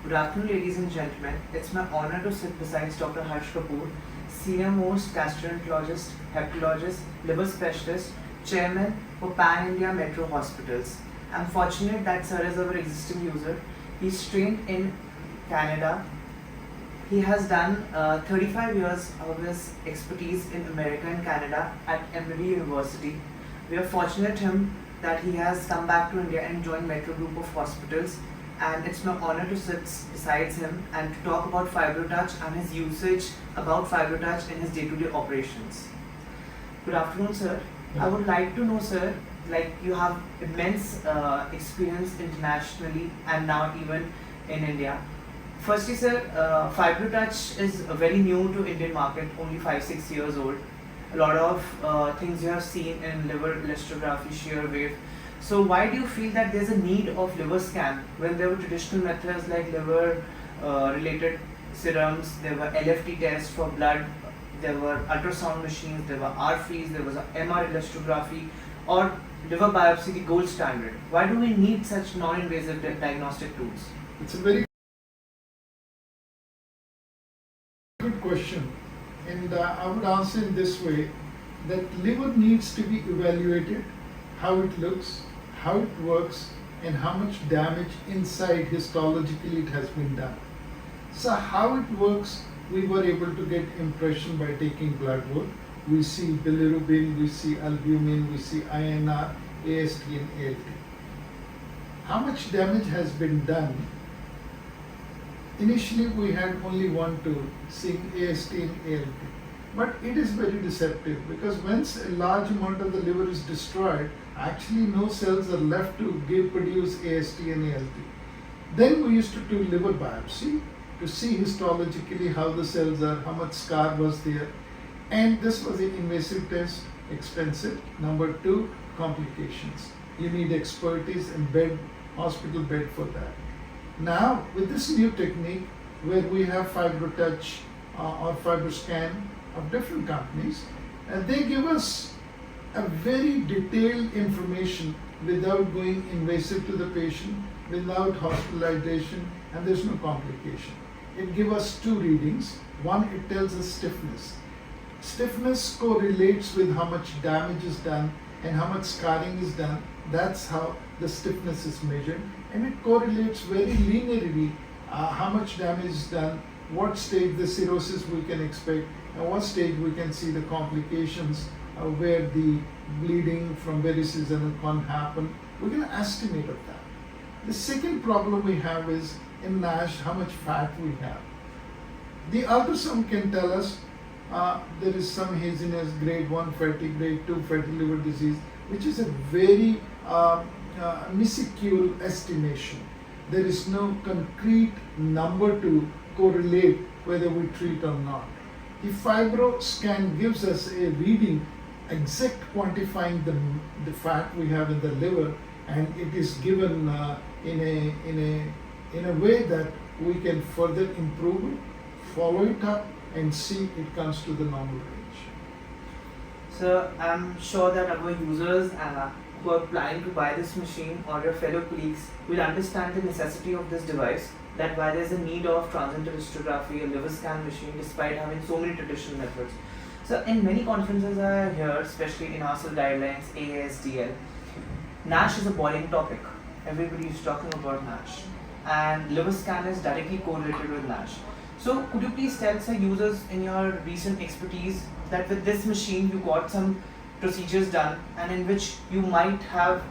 Good afternoon, ladies and gentlemen. It's my honor to sit beside Dr. Harsh Kapoor, Senior Most Gastroenterologist, Hepatologist, Liver Specialist, Chairman for Pan India Metro Hospitals. I'm fortunate that Sir is our existing user. He's trained in Canada. He has done 35 years of his expertise in America and Canada at MBBS University. We are fortunate him that he has come back to India and joined Metro Group of Hospitals, and it's my honor to sit beside him and to talk about FibroTouch and his usage about FibroTouch in his day-to-day operations. Good afternoon, sir. I would like to know, sir, like you have immense experience internationally and now even in India. Firstly, sir, FibroTouch is very new to Indian market, only 5-6 years old. A lot of things you have seen in liver elastography, shear wave. So why do you feel that there's a need of liver scan when there were traditional methods like liver related serums, there were LFT tests for blood, there were ultrasound machines, there were RFEs, there was a MR elastography, or liver biopsy, the gold standard? Why do we need such non-invasive diagnostic tools? It's a very good question, and I would answer in this way, that liver needs to be evaluated, how it looks, how it works, and how much damage inside histologically it has been done. So how it works, we were able to get impression by taking blood work. We see bilirubin, we see albumin, we see INR, AST and ALT. How much damage has been done? Initially we had only one tool, seeing AST and ALT. But it is very deceptive, because once a large amount of the liver is destroyed, actually no cells are left to produce AST and ALT. Then we used to do liver biopsy to see histologically how the cells are, how much scar was there. And this was an invasive test, expensive. Number two, complications. You need expertise and bed, hospital bed for that. Now, with this new technique, where we have FibroTouch or FibroScan of different companies, they give us a very detailed information without going invasive to the patient, without hospitalization, and there's no complication. It gives us two readings. One, it tells us stiffness. Stiffness correlates with how much damage is done and how much scarring is done. That's how the stiffness is measured, and it correlates very linearly how much damage is done, what stage the cirrhosis we can expect, and what stage we can see the complications where the bleeding from varices and can happen. We're going to estimate of that. The second problem we have is in NASH how much fat we have. The ultrasound can tell us there is some haziness, grade 1 fatty, grade 2 fatty liver disease, which is a very minuscule estimation. There is no concrete number to correlate whether we treat or not. The FibroScan gives us a reading, exact quantifying the fat we have in the liver, and it is given in a way that we can further improve it, follow it up, and see it comes to the normal range. So I'm sure that our users who are planning to buy this machine, or your fellow colleagues, will understand the necessity of this device, that why there is a need of transient elastography, a liver scan machine, despite having so many traditional methods. So in many conferences I hear, especially in ASL guidelines, AASDL, NASH is a boiling topic. Everybody is talking about NASH, and liver scan is directly correlated with NASH. So could you please tell the users in your recent expertise that with this machine you got some procedures done, and in which you might have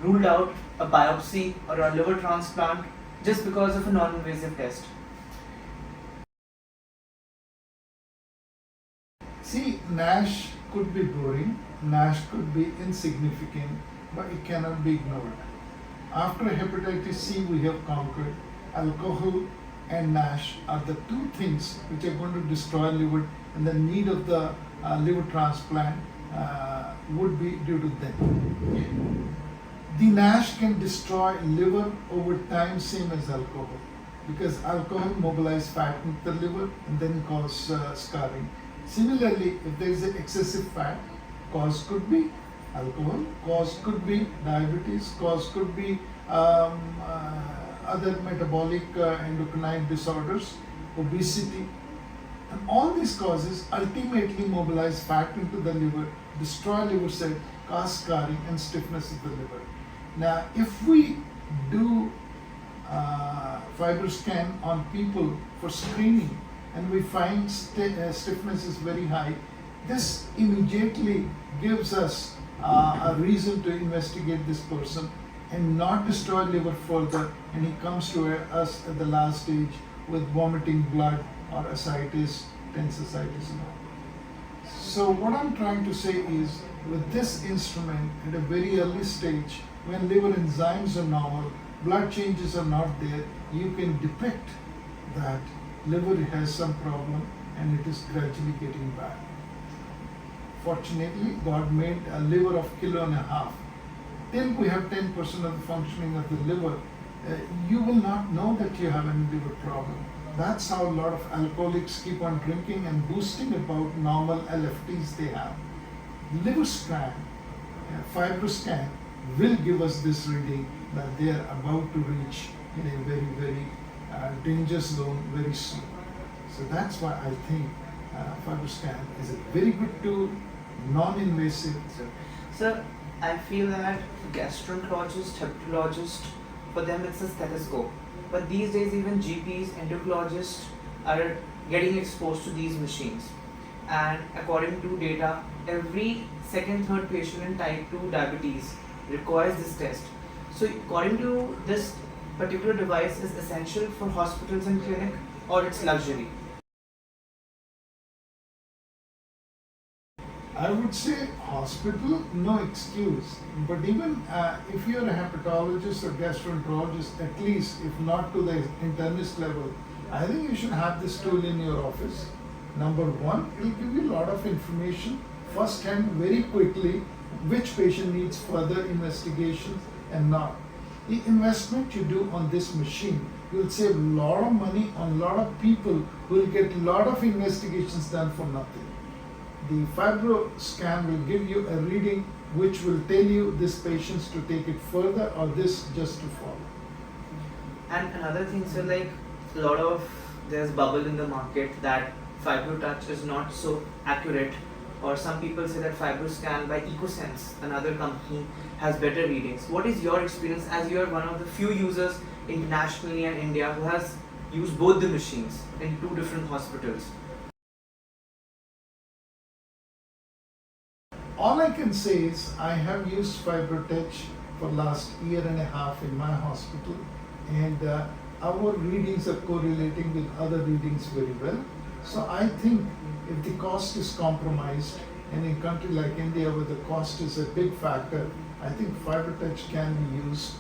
ruled out a biopsy or a liver transplant just because of a non-invasive test? See, NASH could be boring, NASH could be insignificant, but it cannot be ignored. After hepatitis C, we have conquered. Alcohol and NASH are the two things which are going to destroy liver, and the need of the liver transplant would be due to them. The NASH can destroy liver over time, same as alcohol, because alcohol mobilizes fat into the liver and then cause scarring. Similarly, if there is excessive fat, cause could be alcohol, cause could be diabetes, cause could be other metabolic endocrine disorders, obesity, and all these causes ultimately mobilize fat into the liver, destroy liver cell, cause scarring and stiffness of the liver. Now, if we do fibroscan on people for screening and we find stiffness is very high, this immediately gives us a reason to investigate this person and not destroy liver further, and he comes to us at the last stage with vomiting blood or ascites, tensitis and all. So what I'm trying to say is, with this instrument at a very early stage, when liver enzymes are normal, blood changes are not there, you can depict that liver has some problem and it is gradually getting bad. Fortunately, God made a liver of 1.5 kilos. Till we have 10% of the functioning of the liver, you will not know that you have any liver problem. That's how a lot of alcoholics keep on drinking and boosting about normal LFTs they have. Liver scan, fibroscan will give us this reading that they are about to reach in a very, very danger zone very soon. So that's why I think fibroscan is a very good tool, non-invasive. Sir, I feel that gastroenterologist, hepatologist, for them it's a stethoscope. But these days even GPs, endocrinologists are getting exposed to these machines. And according to data, every second, third patient in type 2 diabetes requires this test. So according to this particular device is essential for hospitals and clinic, or it's luxury? I would say hospital, no excuse. But even if you're a hepatologist or gastroenterologist, at least if not to the internist level, I think you should have this tool in your office. Number one, it will give you a lot of information first hand very quickly, which patient needs further investigation and not. The investment you do on this machine, you'll save a lot of money on a lot of people who will get a lot of investigations done for nothing. The fibroscan will give you a reading which will tell you this patient's to take it further or this just to follow. And another thing, so like there's bubble in the market that FibroTouch is not so accurate, or some people say that FibroScan by EcoSense, another company, has better readings. What is your experience, as you are one of the few users internationally and India who has used both the machines in 2 different hospitals? All I can say is I have used FibroTouch for last 1.5 years in my hospital, and our readings are correlating with other readings very well. So I think if the cost is compromised, and in a country like India where the cost is a big factor, I think FibroTouch can be used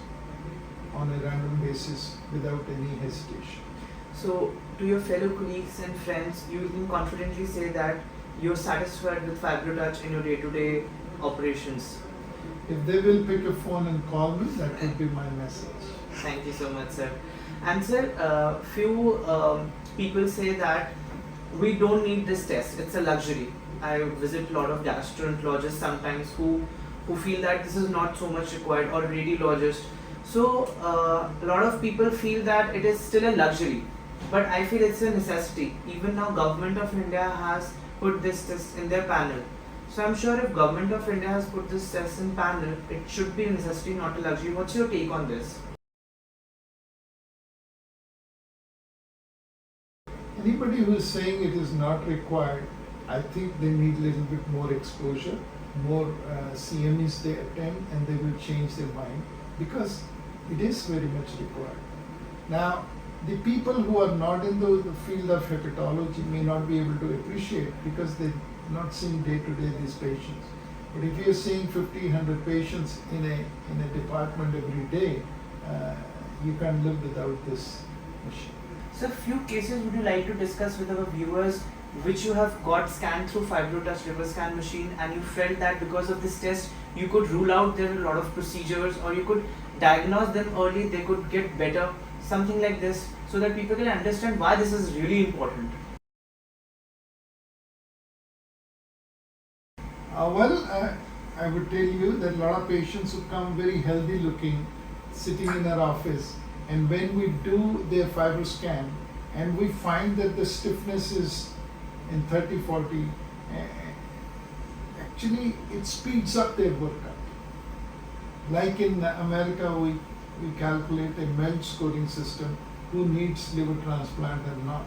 on a random basis without any hesitation. So to your fellow colleagues and friends, you can confidently say that you're satisfied with FibroTouch in your day-to-day operations? If they will pick a phone and call me, that would be my message. Thank you so much, sir. And sir, few people say that we don't need this test, it's a luxury. I visit a lot of gastroenterologists sometimes who feel that this is not so much required, or radiologists. So a lot of people feel that it is still a luxury, but I feel it's a necessity. Even now Government of India has put this test in their panel. So I'm sure if Government of India has put this test in panel, it should be a necessity, not a luxury. What's your take on this? Anybody who is saying it is not required, I think they need a little bit more exposure, more CMEs they attend, and they will change their mind, because it is very much required. Now, the people who are not in the field of hepatology may not be able to appreciate, because they're not seeing day to day these patients. But if you're seeing 50, 100 patients in a department every day, you can't live without this machine. So few cases would you like to discuss with our viewers which you have got scanned through FibroTouch liver scan machine, and you felt that because of this test you could rule out there are a lot of procedures, or you could diagnose them early, they could get better, something like this, so that people can understand why this is really important? I would tell you that a lot of patients who come very healthy looking, sitting in our office, And when we do their fiber scan and we find that the stiffness is in 30-40, actually it speeds up their workup. Like in America, we calculate a MELD scoring system, who needs liver transplant and not.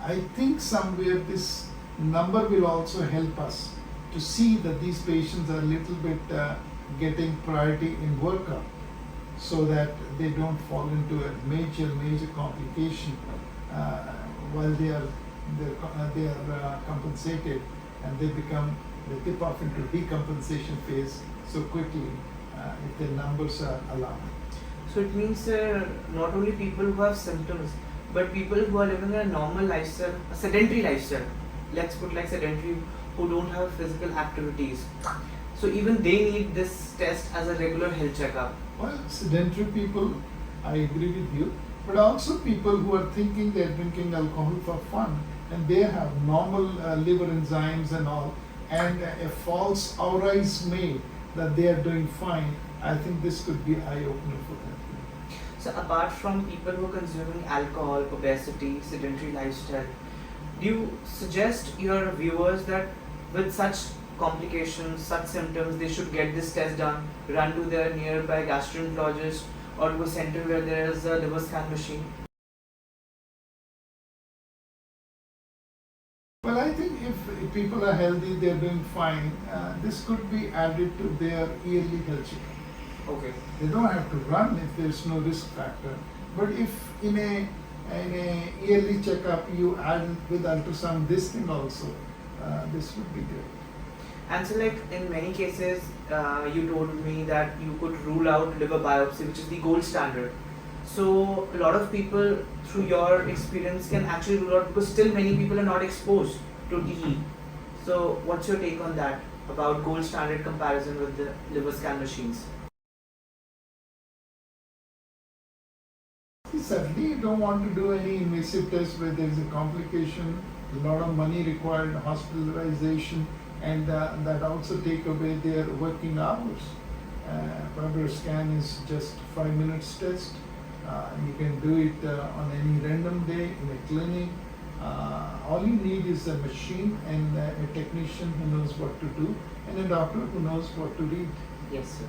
I think somewhere this number will also help us to see that these patients are a little bit getting priority in workup, so that they don't fall into a major complication while they are compensated, and they tip off into decompensation phase so quickly if their numbers are alarming. So it means not only people who have symptoms, but people who are living a normal lifestyle, a sedentary lifestyle, let's put like sedentary, who don't have physical activities. So even they need this test as a regular health checkup. Well, sedentary people, I agree with you, but also people who are thinking they're drinking alcohol for fun, and they have normal liver enzymes and all, and a false aura is made that they are doing fine. I think this could be eye-opener for them. So apart from people who are consuming alcohol, obesity, sedentary lifestyle, do you suggest your viewers that with such complications, such symptoms, they should get this test done, run to their nearby gastroenterologist or to a center where there is a liver scan machine? Well, I think if people are healthy, they're doing fine, this could be added to their yearly health checkup. Okay. They don't have to run if there's no risk factor. But if in a yearly checkup you add with ultrasound this thing also, this would be good. And so like in many cases, you told me that you could rule out liver biopsy, which is the gold standard. So a lot of people through your experience can actually rule out, because still many people are not exposed to TE. So what's your take on that, about gold standard comparison with the liver scan machines? Certainly, you don't want to do any invasive test where there is a complication, a lot of money required, hospitalization, and that also take away their working hours. Fiber scan is just 5 minutes test. You can do it on any random day in a clinic. All you need is a machine and a technician who knows what to do, and a doctor who knows what to read. Yes, sir.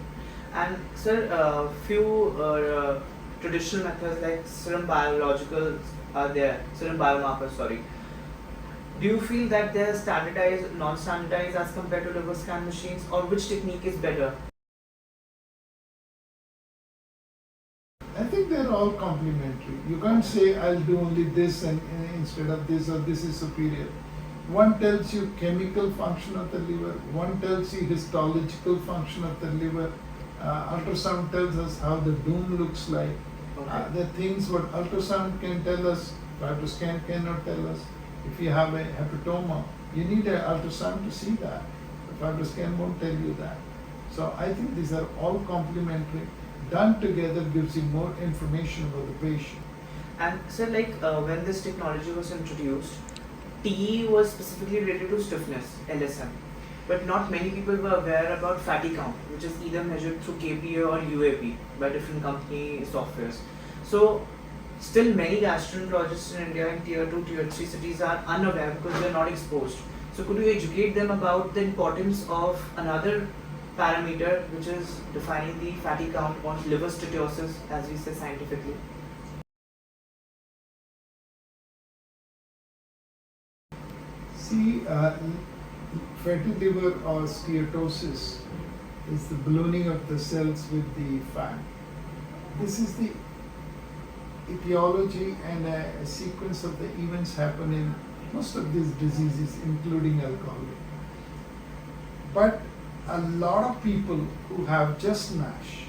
And sir, few traditional methods like serum biologicals are there, serum biomarkers, sorry. Do you feel that they are standardized, non-standardized as compared to liver scan machines, or which technique is better? I think they're all complementary. You can't say I'll do only this and instead of this, or this is superior. One tells you chemical function of the liver, one tells you histological function of the liver. Ultrasound tells us how the dome looks like. Okay. The things what ultrasound can tell us, fiber scan cannot tell us. If you have a hepatoma, you need an ultrasound to see that. The fiber scan won't tell you that. So I think these are all complementary. Done together gives you more information about the patient. And sir, like when this technology was introduced, TE was specifically related to stiffness, LSM. But not many people were aware about fatty count, which is either measured through KPA or UAP by different company softwares. So still many gastroenterologists in India in tier 2, tier 3 cities are unaware because they are not exposed. So could you educate them about the importance of another parameter which is defining the fatty count, or liver steatosis as we say scientifically? See, fatty liver or steatosis is the ballooning of the cells with the fat. This is the etiology and a sequence of the events happen in most of these diseases, including alcoholic. But a lot of people who have just NASH,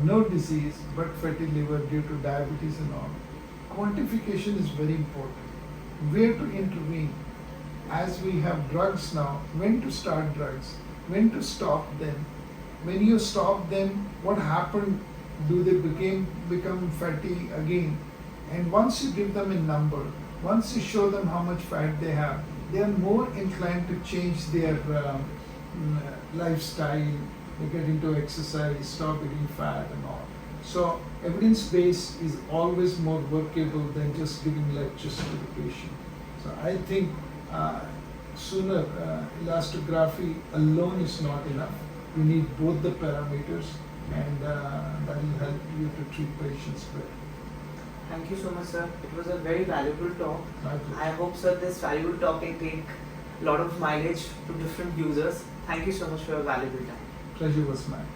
no disease but fatty liver due to diabetes and all, quantification is very important. Where to intervene? As we have drugs now, when to start drugs, when to stop them. When you stop them, what happened? Do they become fatty again? And once you give them a number, once you show them how much fat they have, they are more inclined to change their lifestyle. They get into exercise, stop eating fat and all. So evidence base is always more workable than just giving lectures to the patient. So I think sooner elastography alone is not enough. You need both the parameters, and that will help you to treat patients better. Thank you so much, sir. It was a very valuable talk. My pleasure. I hope, sir, this valuable talk can take a lot of mileage to different users. Thank you so much for your valuable time. Pleasure was mine.